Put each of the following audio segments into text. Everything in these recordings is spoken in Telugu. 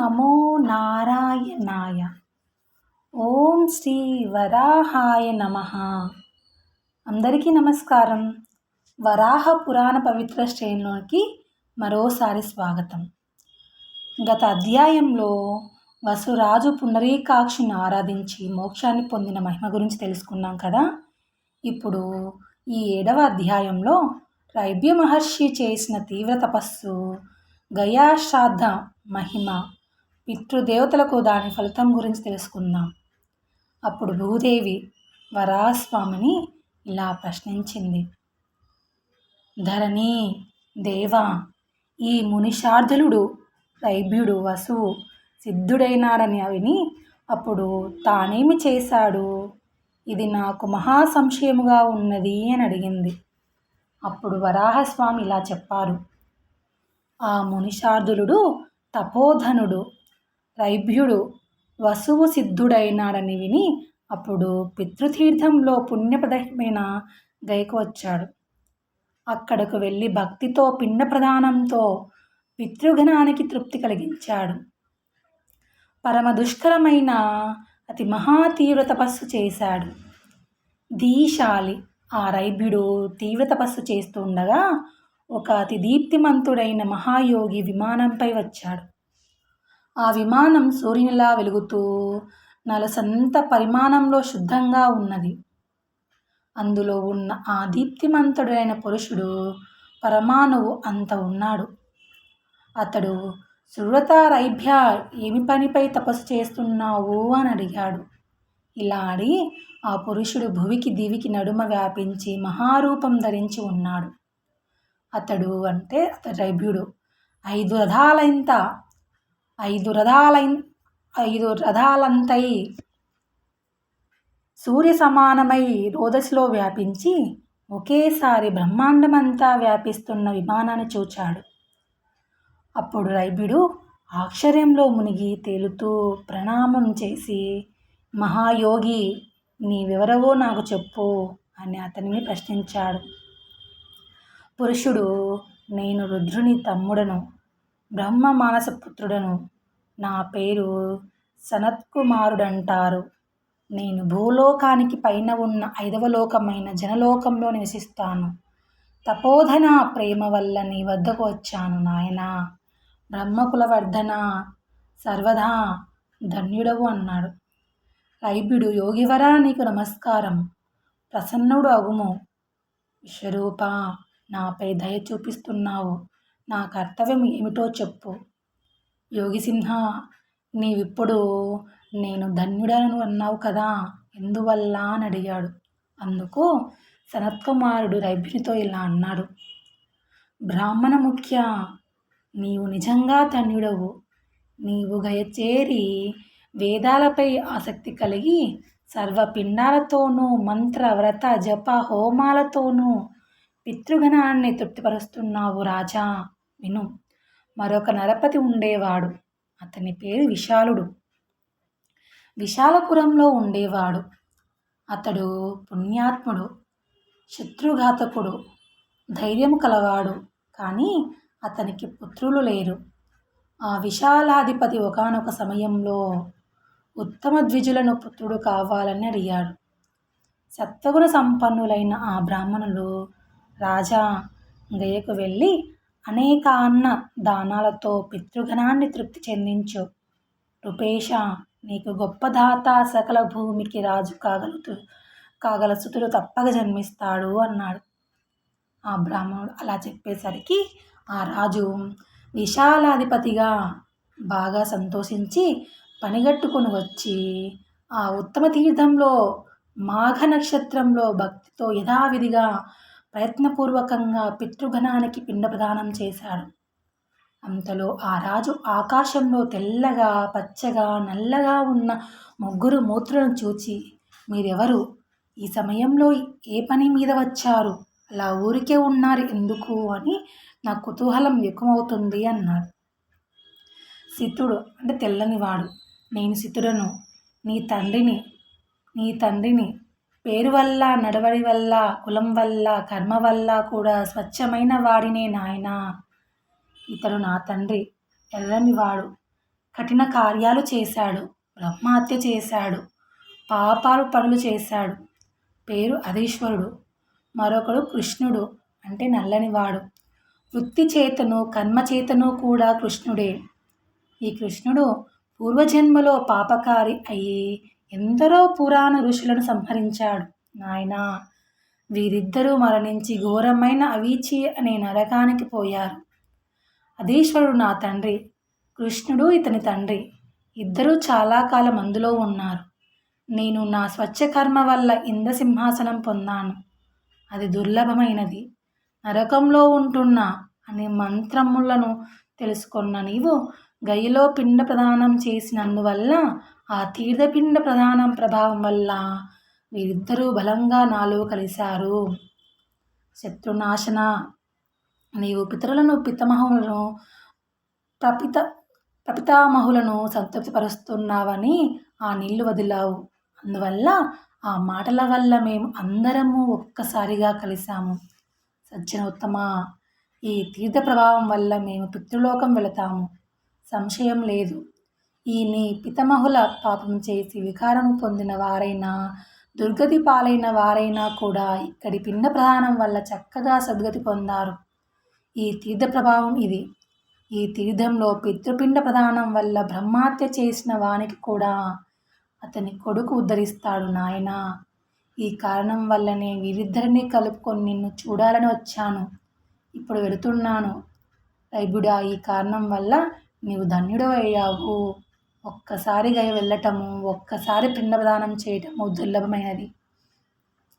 నమో నారాయణాయ. ఓం శ్రీ వరాహాయ నమః. అందరికీ నమస్కారం. వరాహ పురాణ పవిత్ర శ్రేణిలోకి మరోసారి స్వాగతం. గత అధ్యాయంలో వసురాజు పుండరీకాక్షుని ఆరాధించి మోక్షాన్ని పొందిన మహిమ గురించి తెలుసుకున్నాం కదా. ఇప్పుడు ఈ 7వ అధ్యాయంలో రైభ్య మహర్షి చేసిన తీవ్ర తపస్సు, గయాశ్రాద్ధ మహిమ, పితృదేవతలకు దాని ఫలితం గురించి తెలుసుకుందాం. అప్పుడు భూదేవి వరాహస్వామిని ఇలా ప్రశ్నించింది. ధరణి దేవా, ఈ మునిశార్దులుడు రైభ్యుడు వసువు సిద్ధుడైనాడని విని అప్పుడు తానేమి చేశాడు? ఇది నాకు మహా సంశయముగా ఉన్నది అని అడిగింది. అప్పుడు వరాహస్వామి ఇలా చెప్పారు. ఆ మునిశార్దులుడు తపోధనుడు రైభ్యుడు వసువు సిద్ధుడైనాడని విని అప్పుడు పితృతీర్థంలో పుణ్యప్రదమైన గయకు వచ్చాడు. అక్కడకు వెళ్ళి భక్తితో పిండ ప్రదానంతో పితృగణానికి తృప్తి కలిగించాడు. పరమ దుష్కరమైన అతి మహాతీవ్ర తపస్సు చేశాడు. దీశాలి ఆ రైభ్యుడు తీవ్ర తపస్సు చేస్తుండగా ఒక అతి దీప్తిమంతుడైన మహాయోగి విమానంపై వచ్చాడు. ఆ విమానం సూర్యునిలా వెలుగుతూ నలసంత పరిమాణంలో శుద్ధంగా ఉన్నది. అందులో ఉన్న ఆ దీప్తిమంతుడైన పురుషుడు పరమాణువు అంత ఉన్నాడు. అతడు సువ్రత రైభ్య, ఏమి పనిపై తపస్సు చేస్తున్నావు అని అడిగాడు. ఇలా అడిగి ఆ పురుషుడు భువికి దివికి నడుమ వ్యాపించి మహారూపం ధరించి ఉన్నాడు. అతడు రైభ్యుడు 5 రథాలంతై సూర్య సమానమై రోదసిలో వ్యాపించి ఒకేసారి బ్రహ్మాండమంతా వ్యాపిస్తున్న విమానాన్ని చూచాడు. అప్పుడు రైభ్యుడు ఆశ్చర్యంలో మునిగి తేలుతూ ప్రణామం చేసి, మహాయోగి, నీవెవరవో నాకు చెప్పు అని అతనిని ప్రశ్నించాడు. పురుషుడు, నేను రుద్రుని తమ్ముడను, బ్రహ్మ మానస పుత్రుడను. నా పేరు సనత్కుమారుడంటారు. నేను భూలోకానికి పైన ఉన్న 5వ లోకమైన జనలోకంలో నివసిస్తాను. తపోధన ప్రేమ వల్ల నీ వద్దకు వచ్చాను నాయనా. బ్రహ్మకులవర్ధన, సర్వదా ధన్యుడవు అన్నాడు. రైభ్యుడు, యోగివరా, నీకు నమస్కారం. ప్రసన్నుడు అగుము. విశ్వరూప, నాపై దయ చూపిస్తున్నావు. నా కర్తవ్యం ఏమిటో చెప్పు. యోగిసింహ, నీవిప్పుడు నేను ధన్యుడను అన్నావు కదా, ఎందువల్ల అని అడిగాడు. అందుకు సనత్కుమారుడు రైభ్యునితో ఇలా అన్నాడు. బ్రాహ్మణ ముఖ్య, నీవు నిజంగా ధన్యుడవు. నీవు గయచేరి వేదాలపై ఆసక్తి కలిగి సర్వపిండాలతోనూ మంత్ర వ్రత జప హోమాలతోనూ పితృగణాన్ని తృప్తిపరుస్తున్నావు రాజా. విను, మరొక నరపతి ఉండేవాడు. అతని పేరు విశాలుడు. విశాలపురంలో ఉండేవాడు. అతడు పుణ్యాత్ముడు, శత్రుఘాతకుడు, ధైర్యము కలవాడు. కానీ అతనికి పుత్రులు లేరు. ఆ విశాలాధిపతి ఒకానొక సమయంలో ఉత్తమ ద్విజులను పుత్రుడు కావాలని అడిగాడు. సత్వగుణ సంపన్నులైన ఆ బ్రాహ్మణులు, రాజా, గయకు వెళ్ళి అనేక అన్న దానాలతో పితృగణాన్ని తృప్తి చెందించు. రూపేశ, నీకు గొప్ప దాత, సకల భూమికి రాజు కాగల సుతుడు తప్పక జన్మిస్తాడు అన్నాడు. ఆ బ్రాహ్మణుడు అలా చెప్పేసరికి ఆ రాజు విశాలాధిపతిగా బాగా సంతోషించి పనిగట్టుకొని వచ్చి ఆ ఉత్తమ తీర్థంలో మాఘ నక్షత్రంలో భక్తితో యథావిధిగా ప్రయత్నపూర్వకంగా పితృగణానికి పిండ ప్రదానం చేశాడు. అంతలో ఆ రాజు ఆకాశంలో తెల్లగా, పచ్చగా, నల్లగా ఉన్న 3 మూర్తులను చూచి, మీరెవరు? ఈ సమయంలో ఏ పని మీద వచ్చారు? అలా ఊరికే ఉన్నారు ఎందుకు అని నా కుతూహలం ఎక్కువవుతుంది అన్నాడు. సితుడు తెల్లనివాడు, నేను సితుడను, నీ తండ్రిని. పేరు వల్ల, నడవడి వల్ల, కులం వల్ల, కర్మ వల్ల కూడా స్వచ్ఛమైన వాడినే నాయనా. ఇతడు నా తండ్రి, ఎర్రనివాడు. కఠిన కార్యాలు చేశాడు, బ్రహ్మహత్య చేశాడు, పాపాలు పనులు చేశాడు. పేరు అధీశ్వరుడు. మరొకడు కృష్ణుడు, అంటే నల్లనివాడు. వృత్తి చేతను కర్మ చేతను కూడా కృష్ణుడే. ఈ కృష్ణుడు పూర్వజన్మలో పాపకారి అయి ఎందరో పురాణ ఋషులను సంహరించాడు. నాయనా, వీరిద్దరూ మరణించి ఘోరమైన అవీచి అనే నరకానికి పోయారు. అధీశ్వరుడు నా తండ్రి, కృష్ణుడు ఇతని తండ్రి. ఇద్దరూ చాలా కాలం అందులో ఉన్నారు. నేను నా స్వచ్ఛ కర్మ వల్ల ఇంద్రసింహాసనం పొందాను. అది దుర్లభమైనది. నరకంలో ఉంటున్నా అనే మంత్రములను తెలుసుకున్న నీవు గయ్యలో పిండ ప్రదానం చేసినందువల్ల ఆ తీర్థపిండ ప్రదానం ప్రభావం వల్ల వీరిద్దరూ బలంగా నాలో కలిశారు. శత్రునాశన, నీవు పితరులను పితామహులను ప్రపితామహులను సంతృప్తిపరుస్తున్నావని ఆ నీళ్లు వదిలావు. అందువల్ల ఆ మాటల వల్ల మేము అందరము ఒక్కసారిగా కలిశాము. సజ్జనోత్తమ, ఈ తీర్థ ప్రభావం వల్ల మేము పితృలోకం వెళతాము, సంశయం లేదు. ఈ నీ పితామహుల పాపం చేసి వికారం పొందిన వారైనా దుర్గతి పాలైన వారైనా కూడా ఇక్కడి పిండ ప్రదానం వల్ల చక్కగా సద్గతి పొందారు. ఈ తీర్థ ప్రభావం ఇది. ఈ తీర్థంలో పితృపిండ ప్రదానం వల్ల బ్రహ్మహత్య చేసిన వానికి కూడా అతని కొడుకు ఉద్ధరిస్తాడు. నాయనా, ఈ కారణం వల్లనే వీరిద్దరినీ కలుపుకొని నిన్ను చూడాలని వచ్చాను. ఇప్పుడు వెళుతున్నాను. రైబుడా, ఈ కారణం వల్ల నీవు ధన్యుడు అయ్యావు. ఒక్కసారిగా వెళ్ళటము, ఒక్కసారి పిండ ప్రదానం చేయటము దుర్లభమైనది.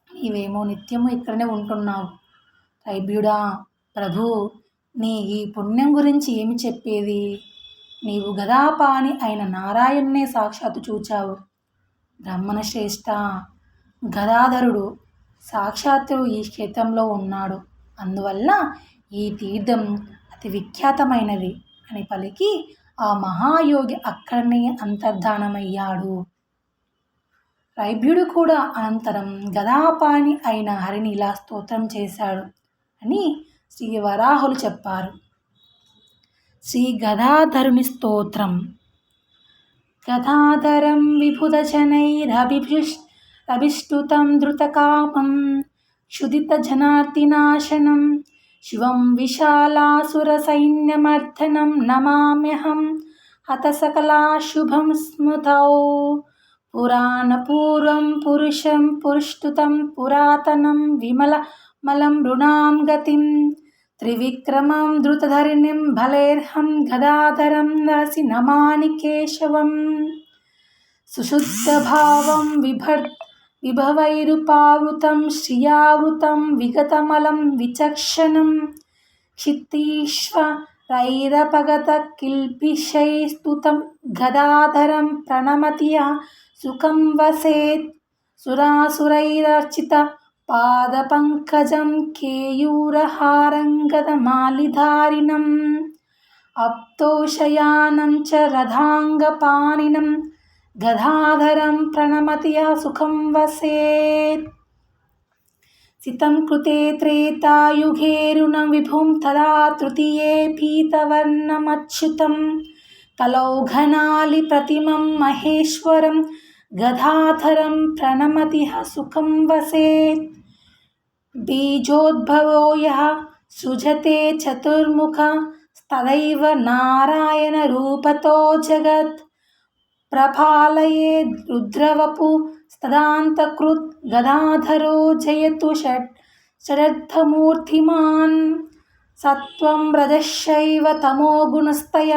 నీవేమో నిత్యము ఇక్కడనే ఉంటున్నావు. రైబ్యుడా, ప్రభు, నీ ఈ పుణ్యం గురించి ఏమి చెప్పేది? నీవు గదాపాని అయిన నారాయణ్ణే సాక్షాత్తు చూచావు. బ్రహ్మణ శ్రేష్ఠ, గదాధరుడు సాక్షాత్తు ఈ క్షేత్రంలో ఉన్నాడు. అందువల్ల ఈ తీర్థం అతి విఖ్యాతమైనది అని పలికి ఆ మహాయోగి అక్కడనే అంతర్ధానమయ్యాడు. రైభ్యుడు కూడా అనంతరం గదాపాని అయిన హరిని ఇలా స్తోత్రం చేశాడు అని శ్రీ వరాహులు చెప్పారు. శ్రీ గదాధరుని స్తోత్రం. గదాధరం విభుధజనైరభిష్టుతం ధృతకామం క్షుదిత జనార్తినాశనం శివం విశాలాసురసైన్యమర్దనం నమామ్యహం హతసకలాశుభం స్మృతౌ. పురాణపూర్వం పురుషం పురుష్టుతం పురాతనం విమలమలం రుణాం గతిం త్రివిక్రమం ధృతధరిణిం బలైర్హం గదాధరం రసి నమాని కేశవం. సుశుద్ధభావం విభవైరుపావృతం శ్రియావృతం విగతమలం విచక్షణం క్షితీశ్వరైరపగత కిల్బిషైస్తుతం గదాధరం ప్రణమతియా సుఖం వసేత్. సురాసురైరర్చిత పాదపంకజం కేయూరహారంగదమాలిధారిణం అప్తోషయానం చ రథాంగపాణినం గదాధరం ప్రణమతియా సుఖం వసేత్. సితం కృతే త్రేతాయుగేరుణం విభుం తదా తృతీయే పీతవర్ణమచ్యుతం కలౌఘనాలి ప్రతిమం మహేశ్వరం గదాధరం ప్రణమతిః సుఖం వసేత్. బీజోద్భవో యః సృజతే చతుర్ముఖ తదైవ నారాయణ రూపతో జగత్ ప్రపాలయేద్ రుద్రవపు తదాంతకృత్ గదాధరో జయతు షడర్థమూర్తిమాన్. సత్వం రజశ్చైవ తమో గుణస్తయ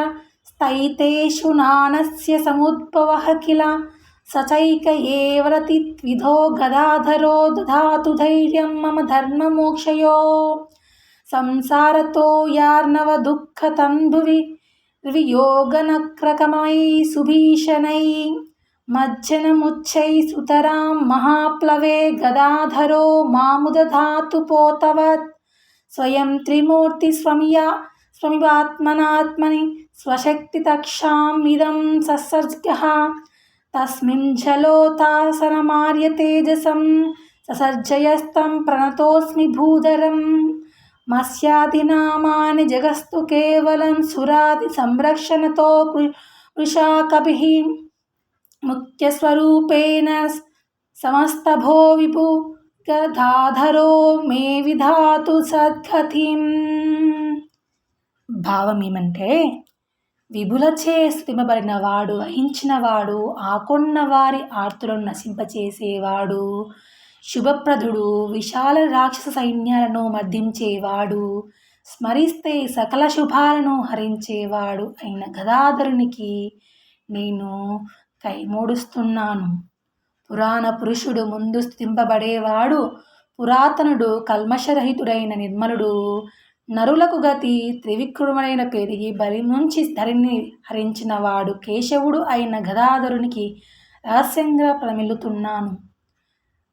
స్థైతేషు నానస్య సముద్భవః కిల సచైక ఏవ రతిద్విధో గదాధరో దధాతు ధైర్యం మమ ధర్మమోక్షయో. సంసారతో యార్ణవ దుఃఖతంభువి వియోగనక్రకమై సుభీషణై మజ్జనముచ్చై సుతరాం మహాప్లవే గదాధరో మాముదధాతు పోతవత్. స్వయం త్రిమూర్తి స్వమివాత్మనాత్మని స్వశక్తి తక్షామిదం ససర్గః తస్మిన్ జలోతాసనమార్య తేజసం ససర్జయస్తం ప్రణతోస్మి భూధరం. మస్యాది నామాని జగస్తు కేవలం సురాది సంరక్షణతో వృషాకపిః ముఖ్యస్వరూపేణ సమస్తభో విభు గదాధరో మే విధాతు సద్గతిం. భావం ఏమంటే, విభులచే స్తుతింపబడిన వాడు, వహించినవాడు, ఆకొన్న వారి ఆర్తులను నశింపచేసేవాడు, శుభప్రదుడు, విశాల రాక్షస సైన్యాలను మర్దించేవాడు, స్మరిస్తే సకల శుభాలను హరించేవాడు అయిన గదాధరునికి నేను కైమోడుస్తున్నాను. పురాణ పురుషుడు ముందు స్తుతింపబడేవాడు, పురాతనుడు, కల్మషరహితుడైన నిర్మలుడు, నరులకు గతి త్రివిక్రముడైన పెరిగి బలి నుంచి ధరిని హరించిన వాడు కేశవుడు అయిన గదాధరునికి రహస్యంగా ప్రమిల్లుతున్నాను.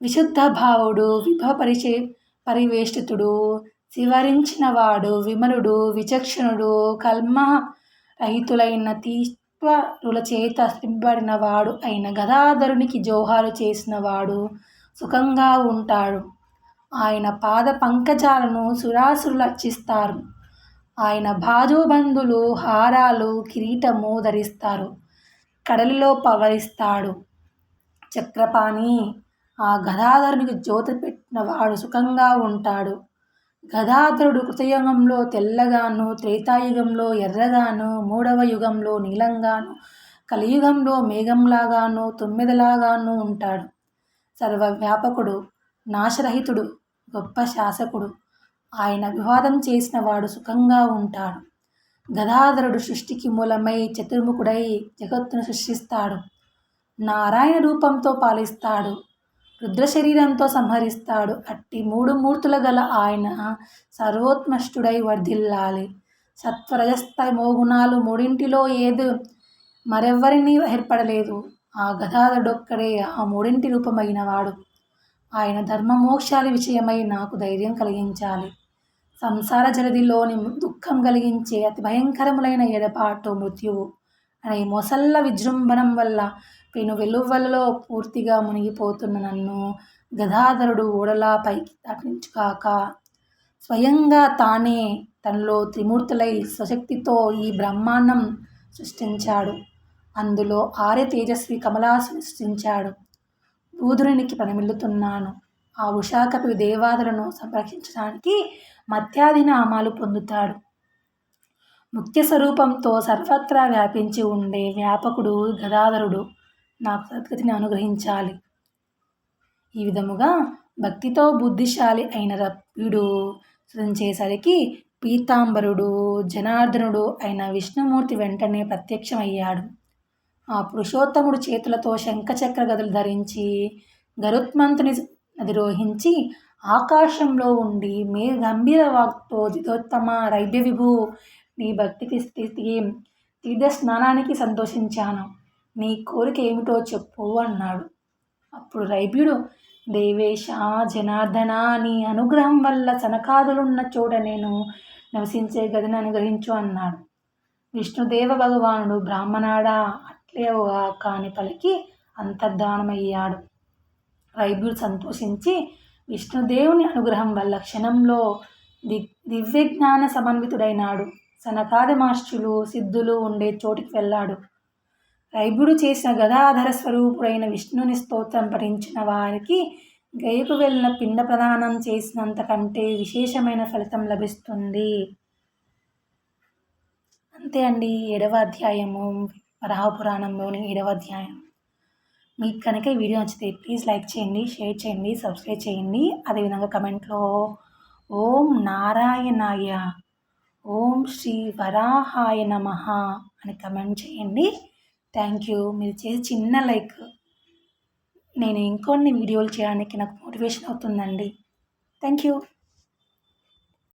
విశుద్ధ భావుడు, పరివేష్టితుడు, శివరించినవాడు, విమలుడు, విచక్షణుడు, కల్మరహితులైన తీశ్వరుల చేత స్థింపబడినవాడు అయిన గదాధరునికి జోహారు చేసినవాడు సుఖంగా ఉంటాడు. ఆయన పాద పంకజాలను సురాసురులు అర్చిస్తారు. ఆయన బాజోబందులు, హారాలు, కిరీటము ధరిస్తారు. కడలిలో పవరిస్తాడు. చక్రపాణి, ఆ గదాధరునికి జ్యోతి పెట్టినవాడు సుఖంగా ఉంటాడు. గదాధరుడు కృతయుగంలో తెల్లగాను, త్రేతాయుగంలో ఎర్రగాను, మూడవ యుగంలో నీలంగాను, కలియుగంలో మేఘంలాగాను, తుమ్మెదలాగాను ఉంటాడు. సర్వవ్యాపకుడు, నాశరహితుడు, గొప్ప శాసకుడు. ఆయన వివాదం చేసిన వాడు సుఖంగా ఉంటాడు. గదాధరుడు సృష్టికి మూలమై చతుర్ముఖుడై జగత్తును సృష్టిస్తాడు. నారాయణ రూపంతో పాలిస్తాడు. రుద్ర శరీరంతో సంహరిస్తాడు. అట్టి మూడు మూర్తుల గల ఆయన సర్వోత్కృష్టుడై వర్ధిల్లాలి. సత్వరజస్తమో గుణాలు మూడింటిలో ఏది మరెవ్వరినీ ఏర్పడలేదు. ఆ గదాధరుడొక్కడే ఆ మూడింటి రూపమైన వాడు. ఆయన ధర్మమోక్షాల విషయమై నాకు ధైర్యం కలిగించాలి. సంసార జలదిలోని దుఃఖం కలిగించే అతి భయంకరములైన ఎడబాటు, మృత్యువు అనే మొసళ్ళ విజృంభణం వల్ల పెను వెలువలలో పూర్తిగా మునిగిపోతున్న నన్ను గదాధరుడు ఓడలా పైకి దాటించుగాక. స్వయంగా తానే తనలో త్రిమూర్తులై స్వశక్తితో ఈ బ్రహ్మాండం సృష్టించాడు. అందులో ఆర్య తేజస్వి కమలాసుని సృష్టించాడు. బూధునికి ప్రణమిల్లుతున్నాను. ఆ ఉషాకపి దేవాదులను సంరక్షించడానికి మత్యాధినామాలు పొందుతాడు. ముఖ్య స్వరూపంతో సర్వత్రా వ్యాపించి ఉండే వ్యాపకుడు గదాధరుడు నాకు సద్గతిని అనుగ్రహించాలి. ఈ విధముగా భక్తితో బుద్ధిశాలి అయిన రప్యుడు సృజించేసరికి పీతాంబరుడు, జనార్దనుడు అయిన విష్ణుమూర్తి వెంటనే ప్రత్యక్షమయ్యాడు. ఆ పురుషోత్తముడు చేతులతో శంఖచక్ర గదులు ధరించి గరుత్మంతుని అధిరోహించి ఆకాశంలో ఉండి గంభీర వాక్తో, జితోత్తమ రైభ్య విభు, నీ భక్తికి స్థితికి తీర్థ స్నానానికి సంతోషించాను. నీ కోరిక ఏమిటో చెప్పు అన్నాడు. అప్పుడు రైభ్యుడు, దేవేశ, జనార్దన, నీ అనుగ్రహం వల్ల సనకాదులున్న చోట నేను నివసించే గదిని అనుగ్రహించు అన్నాడు. విష్ణుదేవ భగవానుడు బ్రాహ్మణాడా అట్లేవుగాక అని పలికి అంతర్ధానమయ్యాడు. రైభ్యుడు సంతోషించి విష్ణుదేవుని అనుగ్రహం వల్ల క్షణంలో దివ్యజ్ఞాన సమన్వితుడైనాడు. సనకాది మహర్షులు, సిద్ధులు ఉండే చోటికి వెళ్ళాడు. రైభ్యుడు చేసిన గదాధర స్వరూపుడైన విష్ణుని స్తోత్రం పఠించిన వారికి గయకు వెళ్ళిన పిండ ప్రదానం చేసినంత కంటే విశేషమైన ఫలితం లభిస్తుంది. అంతే అండి. 7వ అధ్యాయము వరాహపురాణంలోని 7వ అధ్యాయం. మీకు కనుక ఈ వీడియో నచ్చితే ప్లీజ్ లైక్ చేయండి, షేర్ చేయండి, సబ్స్క్రైబ్ చేయండి. అదేవిధంగా కమెంట్లో ఓం నారాయణాయ, ఓం శ్రీ వరాహాయ నమః అని కమెంట్ చేయండి. Thank you. మీరు చేసే చిన్న లైక్ నేను ఇంకొన్ని వీడియోలు చేయడానికి నాకు మోటివేషన్ అవుతుందండి. Thank you.